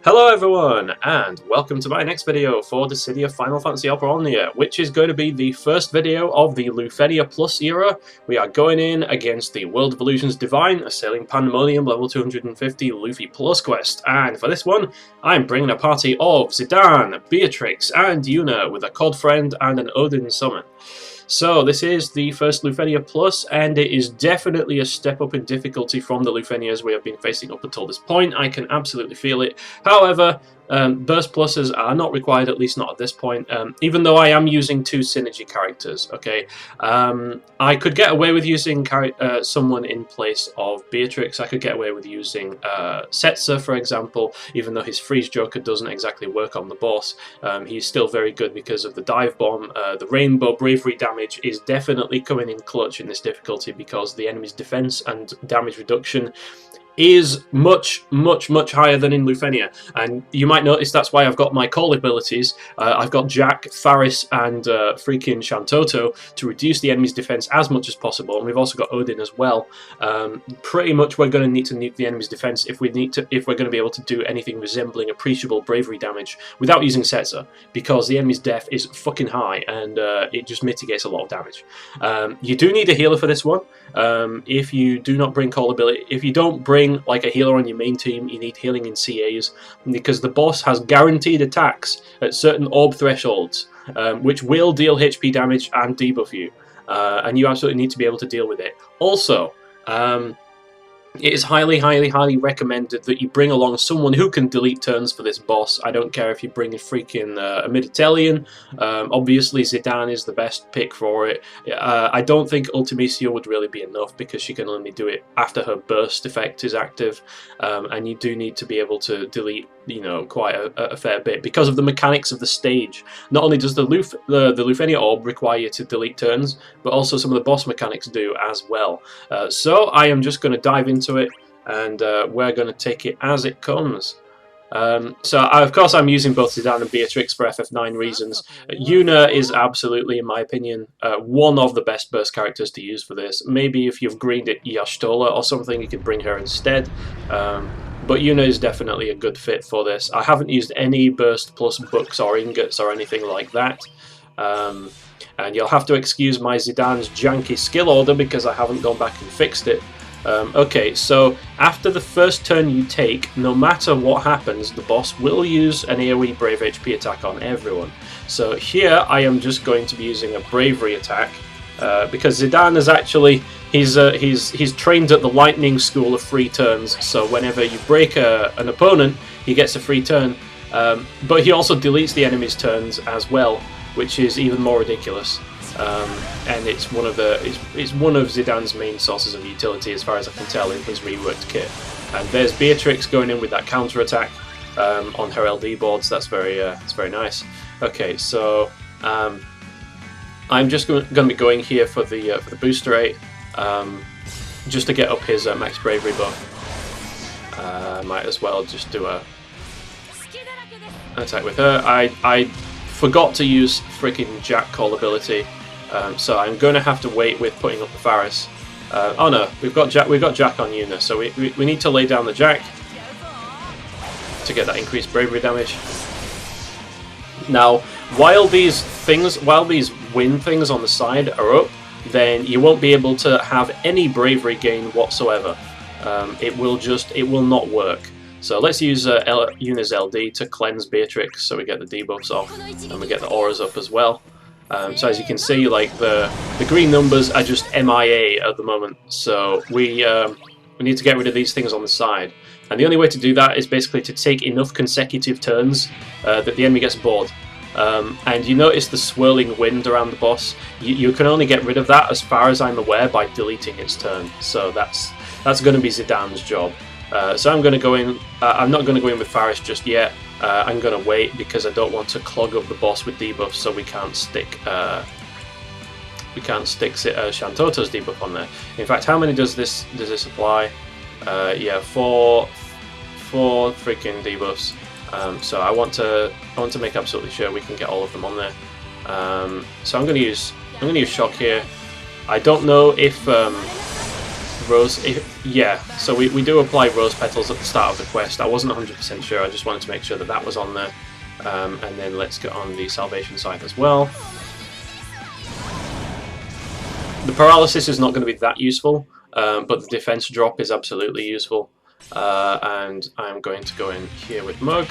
Hello everyone, and welcome to my next video for the City of Final Fantasy LUFENIA, which is going to be the first video of the LUFENIA Plus era. We are going in against the World of Illusions Divine, Assailing Pandemonium level 250 Luffy Plus quest, and for this one, I'm bringing a party of Zidane, Beatrix, and Yuna with a COD friend and an Odin summon. So this is the first LUFENIA Plus, and it is definitely a step up in difficulty from the LUFENIAs we have been facing up until this point. I can absolutely feel it. However, burst pluses are not required, at least not at this point, even though I am using two synergy characters, okay? I could get away with using someone in place of Beatrix. I could get away with using Setzer, for example, even though his freeze joker doesn't exactly work on the boss. He's still very good because of the dive bomb. The rainbow bravery damage is definitely coming in clutch in this difficulty because the enemy's defense and damage reduction is much higher than in LUFENIA, and you might notice that's why I've got my call abilities. I've got Jack, Faris, and freaking Shantoto to reduce the enemy's defense as much as possible, and we've also got Odin as well. Pretty much we're going to need to nuke the enemy's defense if we're going to be able to do anything resembling appreciable bravery damage without using Setzer, because the enemy's def is fucking high, and it just mitigates a lot of damage. You do need a healer for this one. If you do not bring call ability, if you don't bring like a healer on your main team, you need healing in CAs, because the boss has guaranteed attacks at certain orb thresholds, which will deal HP damage and debuff you, and you absolutely need to be able to deal with it. Also, it is highly recommended that you bring along someone who can delete turns for this boss. I don't care if you bring a freaking a mid-Italian. Obviously Zidane is the best pick for it. I don't think Ultimecia would really be enough because she can only do it after her burst effect is active, and you do need to be able to delete, you know, quite a fair bit because of the mechanics of the stage. Not only does the LUFENIA orb require you to delete turns, but also some of the boss mechanics do as well. So I am just going to dive into it, and we're going to take it as it comes. Of course I'm using both Zidane and Beatrix for FF9 reasons. Yuna is absolutely, in my opinion, one of the best burst characters to use for this. Maybe if you've greened it Yashtola or something, you could bring her instead. But Yuna is definitely a good fit for this. I haven't used any burst plus books or ingots or anything like that. And you'll have to excuse my Zidane's janky skill order because I haven't gone back and fixed it. Okay, so after the first turn you take, no matter what happens, the boss will use an AoE Brave HP attack on everyone. So here I am just going to be using a bravery attack, because Zidane is actually, he's trained at the lightning school of free turns, so whenever you break an opponent, he gets a free turn, but he also deletes the enemy's turns as well, which is even more ridiculous. And it's one of Zidane's main sources of utility, as far as I can tell, in his reworked kit. And there's Beatrix going in with that counter attack on her LD boards. That's very nice. Okay, so I'm just going to be going here for the booster rate, just to get up his max bravery buff. Might as well just do an attack with her. I forgot to use freaking Jack call ability. So I'm going to have to wait with putting up the Faris. Oh no, we've got Jack on Yuna, so we need to lay down the Jack to get that increased bravery damage. Now, while these win things on the side are up, then you won't be able to have any bravery gain whatsoever. It will not work. So let's use Yuna's LD to cleanse Beatrix, so we get the debuffs off and we get the auras up as well. So as you can see, like the green numbers are just MIA at the moment, so we need to get rid of these things on the side. And the only way to do that is basically to take enough consecutive turns that the enemy gets bored. And you notice the swirling wind around the boss. You can only get rid of that, as far as I'm aware, by deleting its turn. So that's going to be Zidane's job. So I'm going to go in. I'm not going to go in with Faris just yet. I'm going to wait because I don't want to clog up the boss with debuffs, so we can't stick Shantoto's debuff on there. In fact, how many does this apply? Yeah, four freaking debuffs. So I want to make absolutely sure we can get all of them on there. So I'm going to use shock here. I don't know if rose... yeah, so we do apply rose petals at the start of the quest. I wasn't 100% sure, I just wanted to make sure that that was on there. And then let's get on the salvation side as well. The paralysis is not going to be that useful, but the defense drop is absolutely useful. And I'm going to go in here with Mug.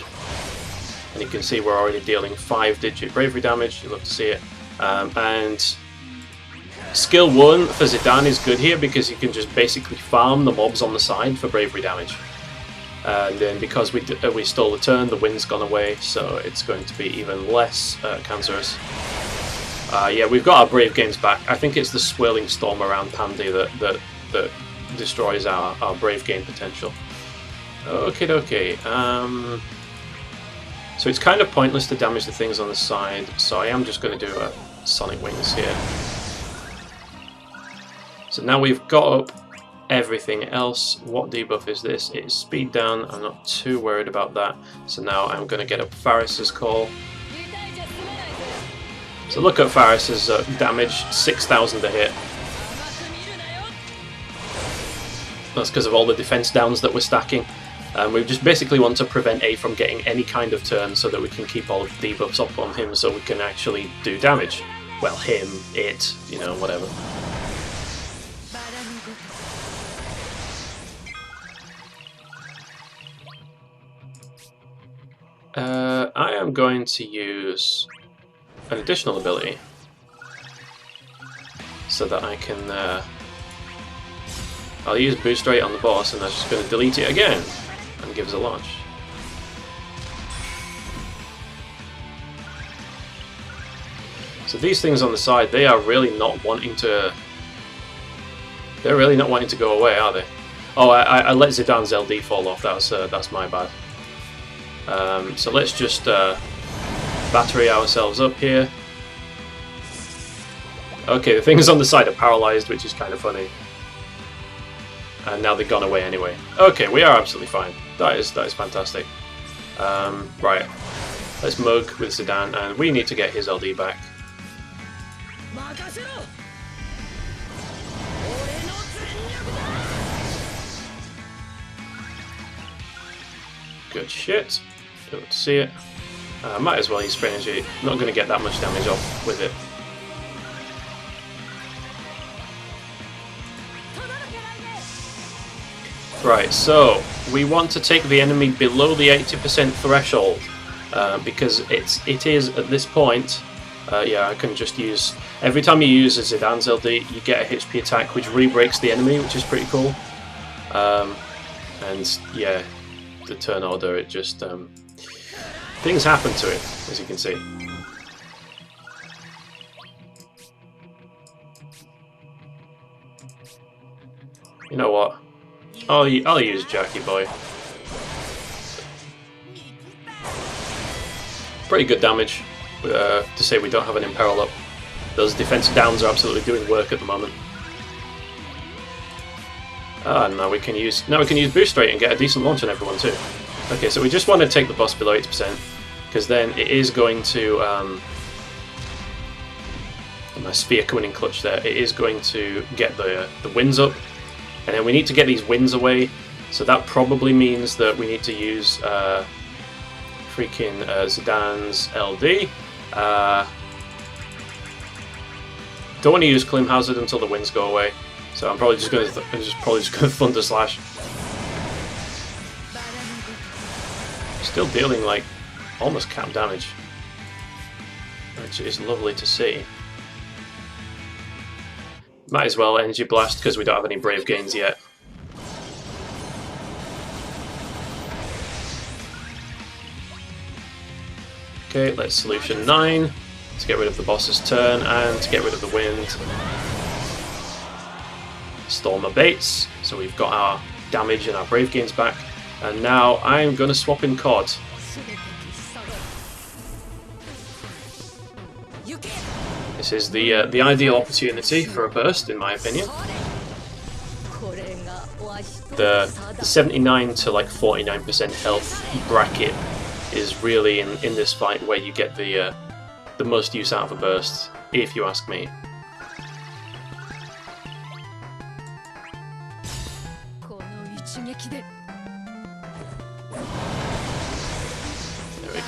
And you can see we're already dealing 5-digit bravery damage, you love to see it. And skill 1 for Zidane is good here because you can just basically farm the mobs on the side for bravery damage. And then because we stole the turn, the wind's gone away, so it's going to be even less cancerous. Yeah, we've got our brave gains back. I think it's the swirling storm around Pandy that destroys our brave gain potential. Okay. So it's kind of pointless to damage the things on the side, so I am just going to do a Sonic Wings here. So now we've got up everything else. What debuff is this? It is speed down. I'm not too worried about that. So now I'm going to get up Faris's Call. So look at Faris's damage, 6,000 to hit. That's because of all the defense downs that we're stacking. We just basically want to prevent A from getting any kind of turn so that we can keep all the debuffs up on him so we can actually do damage. Well, him, it, you know, whatever. I am going to use an additional ability so that I can... I'll use Boost Rate on the boss and I'm just going to delete it again and give us a launch. So these things on the side, they are really not wanting to... They're really not wanting to go away, are they? Oh, I let Zidane's LD fall off, that's my bad. So let's just battery ourselves up here. Okay, the things on the side are paralysed, which is kind of funny. And now they've gone away anyway. Okay, we are absolutely fine. That is fantastic. Right, let's Mug with Zidane, and we need to get his LD back. Good shit. Don't see it. Might as well use Spray Energy. Not going to get that much damage off with it. Right, so we want to take the enemy below the 80% threshold because it is at this point. Yeah, I can just use... Every time you use a Zidane's LD, you get a HP attack which re-breaks the enemy, which is pretty cool. And yeah, the turn order, it just... things happen to it, as you can see. You know what? I'll use Jackie Boy. Pretty good damage to say we don't have an Imperil up. Those defensive downs are absolutely doing work at the moment. Now we can use Boost Rate and get a decent launch on everyone too. Okay, so we just want to take the boss below 80% because then it is going to my sphere coming in clutch there. It is going to get the winds up. And then we need to get these winds away, so that probably means that we need to use freaking Zidane's LD. Don't want to use Clim Hazard until the winds go away, so I'm probably just going to Thunder Slash. Still dealing like almost cap damage, which is lovely to see. Might as well Energy Blast because we don't have any Brave gains yet. Okay, let's Solution 9 to get rid of the boss's turn and to get rid of the wind. Storm abates, so we've got our damage and our Brave gains back. And now I'm going to swap in COD. This is the ideal opportunity for a burst, in my opinion. The 79 to like 49% health bracket is really in this fight where you get the most use out of a burst, if you ask me.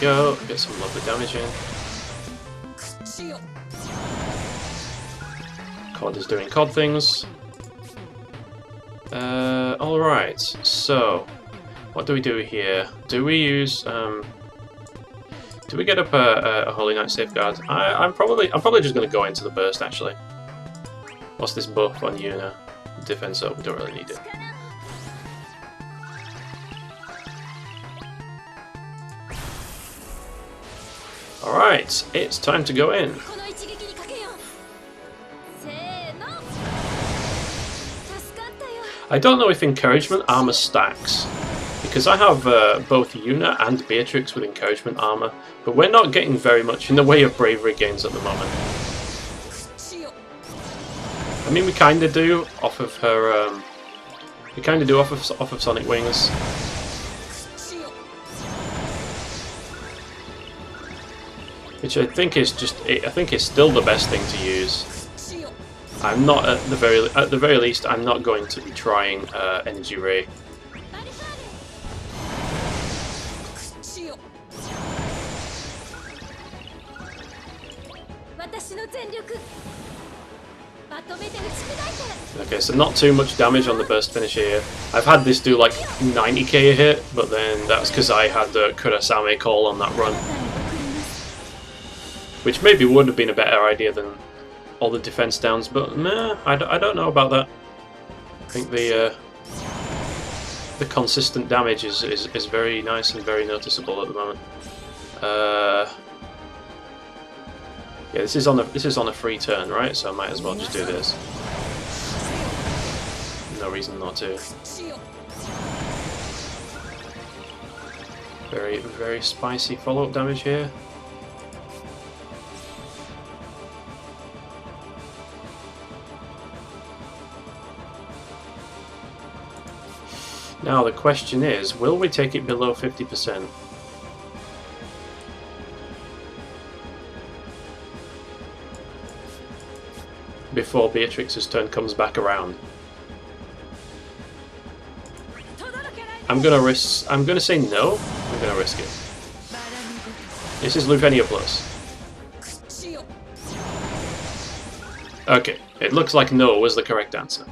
go. Get some lovely damage in. COD is doing COD things. Alright, so what do we do here? Do we use do we get up a Holy Knight Safeguard? I'm probably just gonna go into the burst actually. What's this buff on Yuna? Defense up, we don't really need it. Alright, it's time to go in. I don't know if encouragement armor stacks, because I have both Yuna and Beatrix with encouragement armor, but we're not getting very much in the way of bravery gains at the moment. I mean, we kind of do off of her. We kind of do off of Sonic Wings. Which I think is still the best thing to use. I'm not at the very least. I'm not going to be trying Energy Ray. Okay, so not too much damage on the burst finish here. I've had this do like 90k a hit, but then that's because I had the Kurasame call on that run. Which maybe would have been a better idea than all the defense downs, but nah, I don't know about that. I think the consistent damage is very nice and very noticeable at the moment. Yeah, this is on a free turn, right? So I might as well just do this. No reason not to. Very spicy follow-up damage here. Now the question is, will we take it below 50%? Before Beatrix's turn comes back around. I'm gonna say no. I'm gonna risk it. This is LUFENIA Plus. Okay, it looks like no was the correct answer.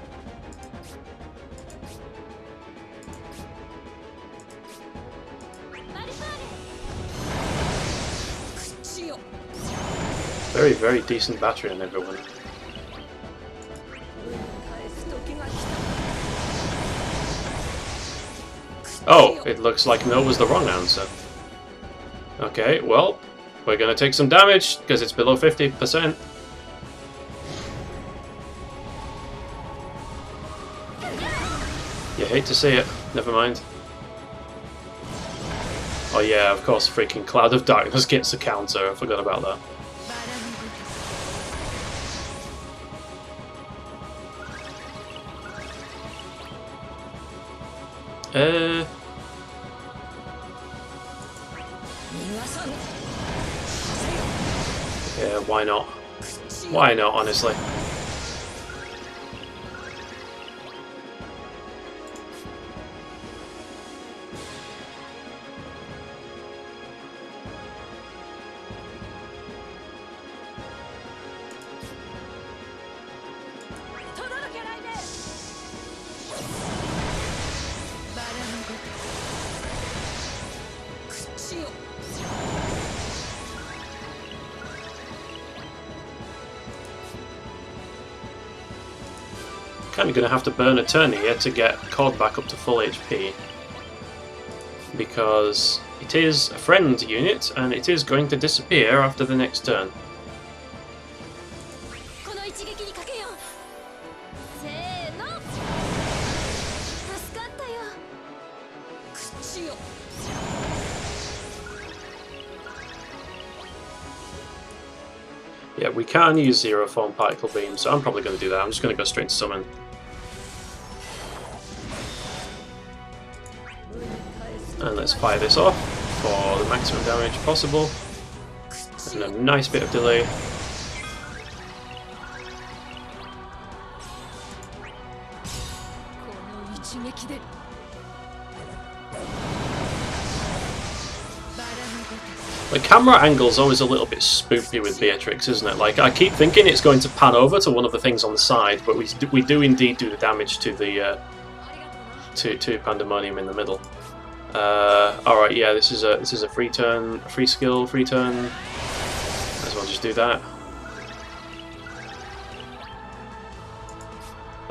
Very decent battery on everyone. Oh, it looks like no was the wrong answer. Okay, well, we're gonna take some damage because it's below 50%. You hate to see it. Never mind. Oh yeah, of course, freaking Cloud of Darkness gets a counter. I forgot about that. Yeah, why not? Why not, honestly? Kind of going to have to burn a turn here to get COD back up to full HP, because it is a friend unit and it is going to disappear after the next turn. Yeah, we can use Zero Form Particle Beam, so I'm probably going to do that. I'm just going to go straight to Summon. And let's fire this off for the maximum damage possible. And a nice bit of delay. The camera angle's always a little bit spoopy with Beatrix, isn't it? Like, I keep thinking it's going to pan over to one of the things on the side, but we do indeed do the damage to the to Pandemonium in the middle. All right, yeah, this is a free turn, free skill, free turn. Might as well just do that.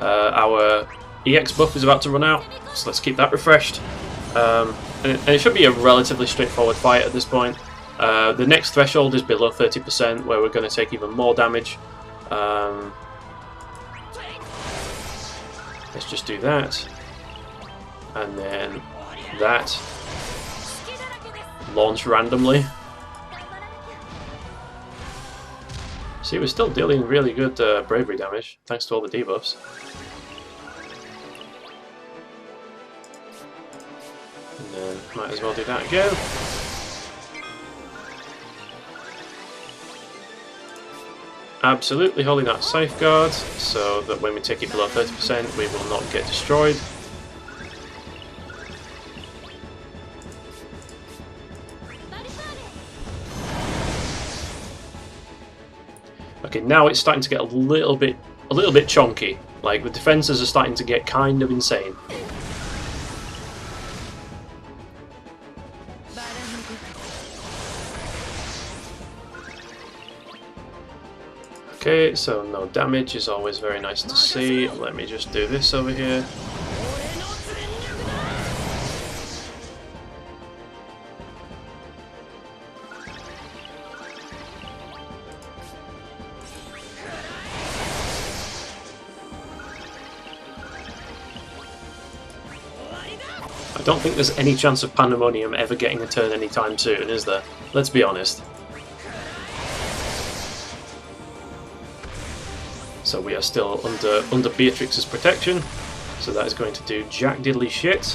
Our EX buff is about to run out, so let's keep that refreshed. And it should be a relatively straightforward fight at this point. The next threshold is below 30%, where we're going to take even more damage. Let's just do that. And then that. Launch randomly. See, we're still dealing really good bravery damage, thanks to all the debuffs. And then might as well do that again. Absolutely holding that safeguard, so that when we take it below 30%, we will not get destroyed. Okay, now it's starting to get a little bit chonky. Like, the defenses are starting to get kind of insane. Okay, so no damage is always very nice to see. Let me just do this over here. I don't think there's any chance of Pandemonium ever getting a turn anytime soon, is there? Let's be honest. So we are still under Beatrix's protection, so that is going to do jack diddly shit.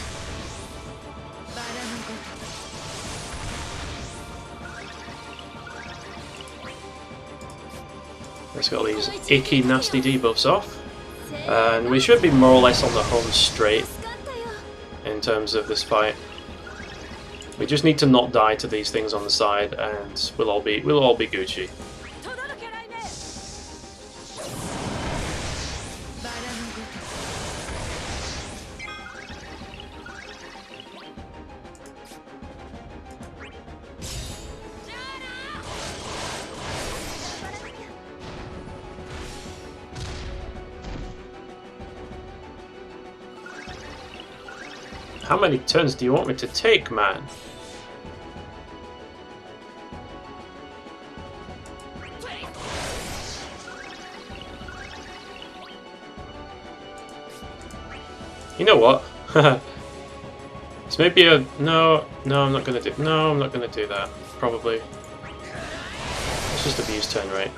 Let's get all these icky, nasty debuffs off, and we should be more or less on the home straight in terms of this fight. We just need to not die to these things on the side, and we'll all be Gucci. How many turns do you want me to take, man? You know what? It's maybe a no. I'm not gonna do. No, I'm not gonna do that. Probably. Let's just abuse turn rate.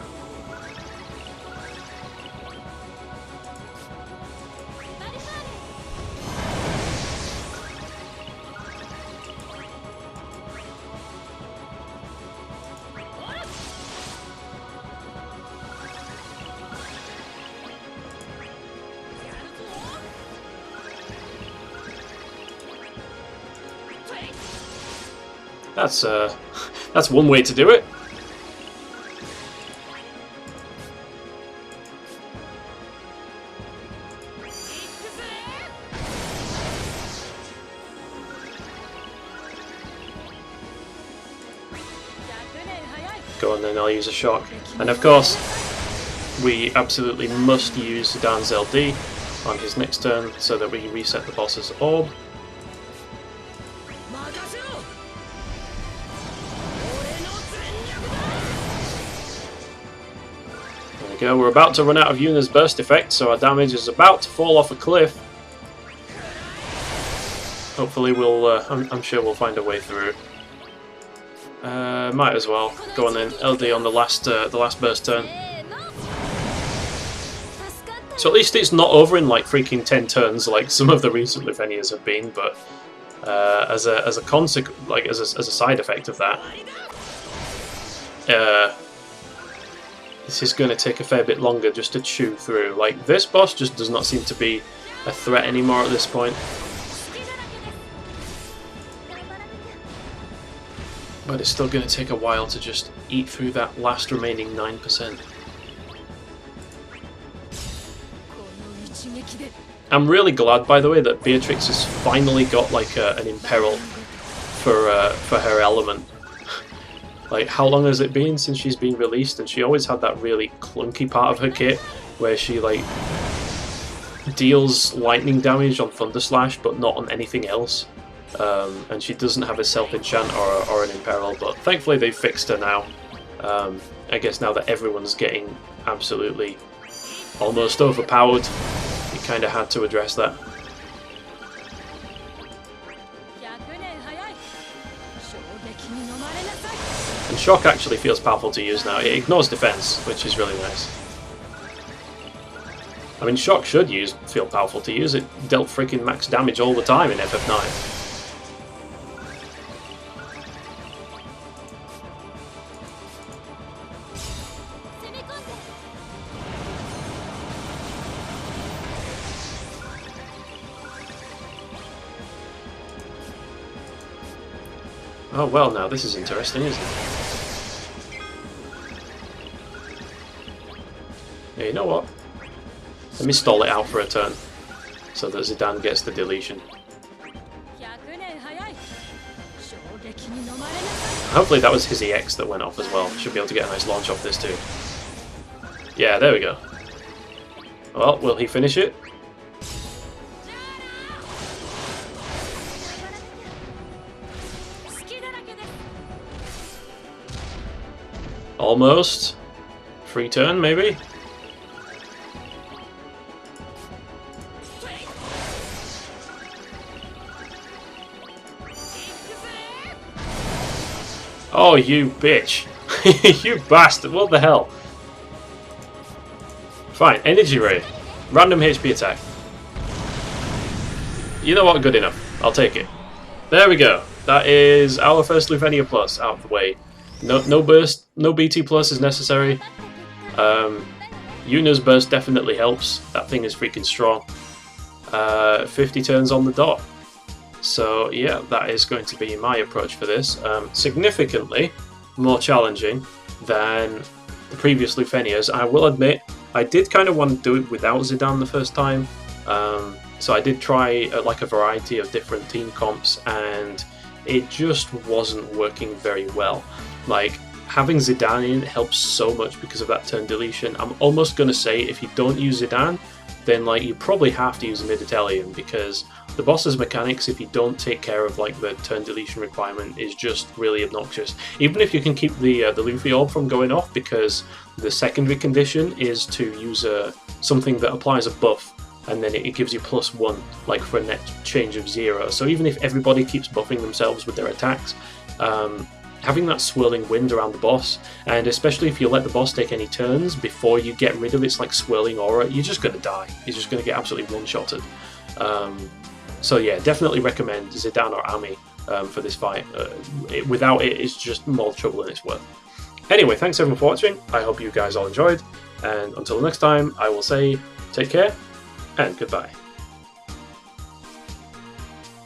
That's one way to do it. Go on then, I'll use a shock. And of course, we absolutely must use Zidane's LD on his next turn so that we reset the boss's orb. Go. We're about to run out of Yuna's burst effect, so our damage is about to fall off a cliff. Hopefully we'll, I'm sure we'll find a way through. Might as well. Go on then, LD on the last burst turn. So at least it's not over in like freaking 10 turns like some of the recent LUFENIAs have been, but as a consequence, like as a side effect of that, this is going to take a fair bit longer just to chew through. Like, this boss just does not seem to be a threat anymore at this point. But it's still going to take a while to just eat through that last remaining 9%. I'm really glad, by the way, that Beatrix has finally got like an imperil for her element. Like, how long has it been since she's been released? And she always had that really clunky part of her kit where she like deals lightning damage on Thunder Slash, but not on anything else. And she doesn't have a self-enchant or an imperil, but thankfully they've fixed her now. I guess now that everyone's getting absolutely almost overpowered, you kind of had to address that. And Shock actually feels powerful to use now. It ignores defense, which is really nice. I mean, Shock should feel powerful to use. It dealt freaking max damage all the time in FF9. Oh well, now this is interesting, isn't it? Yeah, you know what? Let me stall it out for a turn, so that Zidane gets the deletion. Hopefully that was his EX that went off as well. Should be able to get a nice launch off this too. Yeah, there we go. Well, will he finish it? Almost. Free turn, maybe? Oh, you bitch. You bastard. What the hell? Fine. Energy Ray. Random HP attack. You know what? Good enough. I'll take it. There we go. That is our first LUFENIA Plus out of the way. No burst, no BT Plus is necessary. Yuna's burst definitely helps. That thing is freaking strong. 50 turns on the dot. So yeah, that is going to be my approach for this. Significantly more challenging than the previous LUFENIAs. I will admit, I did kind of want to do it without Zidane the first time. So I did try like a variety of different team comps, and it just wasn't working very well. Like, having Zidane in helps so much because of that turn deletion. I'm almost going to say if you don't use Zidane, then like you probably have to use a mid-Italian, because the boss's mechanics, if you don't take care of like the turn deletion requirement, is just really obnoxious. Even if you can keep the Luffy orb from going off, because the secondary condition is to use something that applies a buff, and then it gives you +1, like for a net change of 0. So even if everybody keeps buffing themselves with their attacks, having that swirling wind around the boss, and especially if you let the boss take any turns before you get rid of its like swirling aura, you're just going to die. You're just going to get absolutely one-shotted. So yeah, definitely recommend Zidane or Ami for this fight. Without it, it's just more trouble than it's worth. Anyway, thanks everyone for watching. I hope you guys all enjoyed, and until next time, I will say take care and goodbye.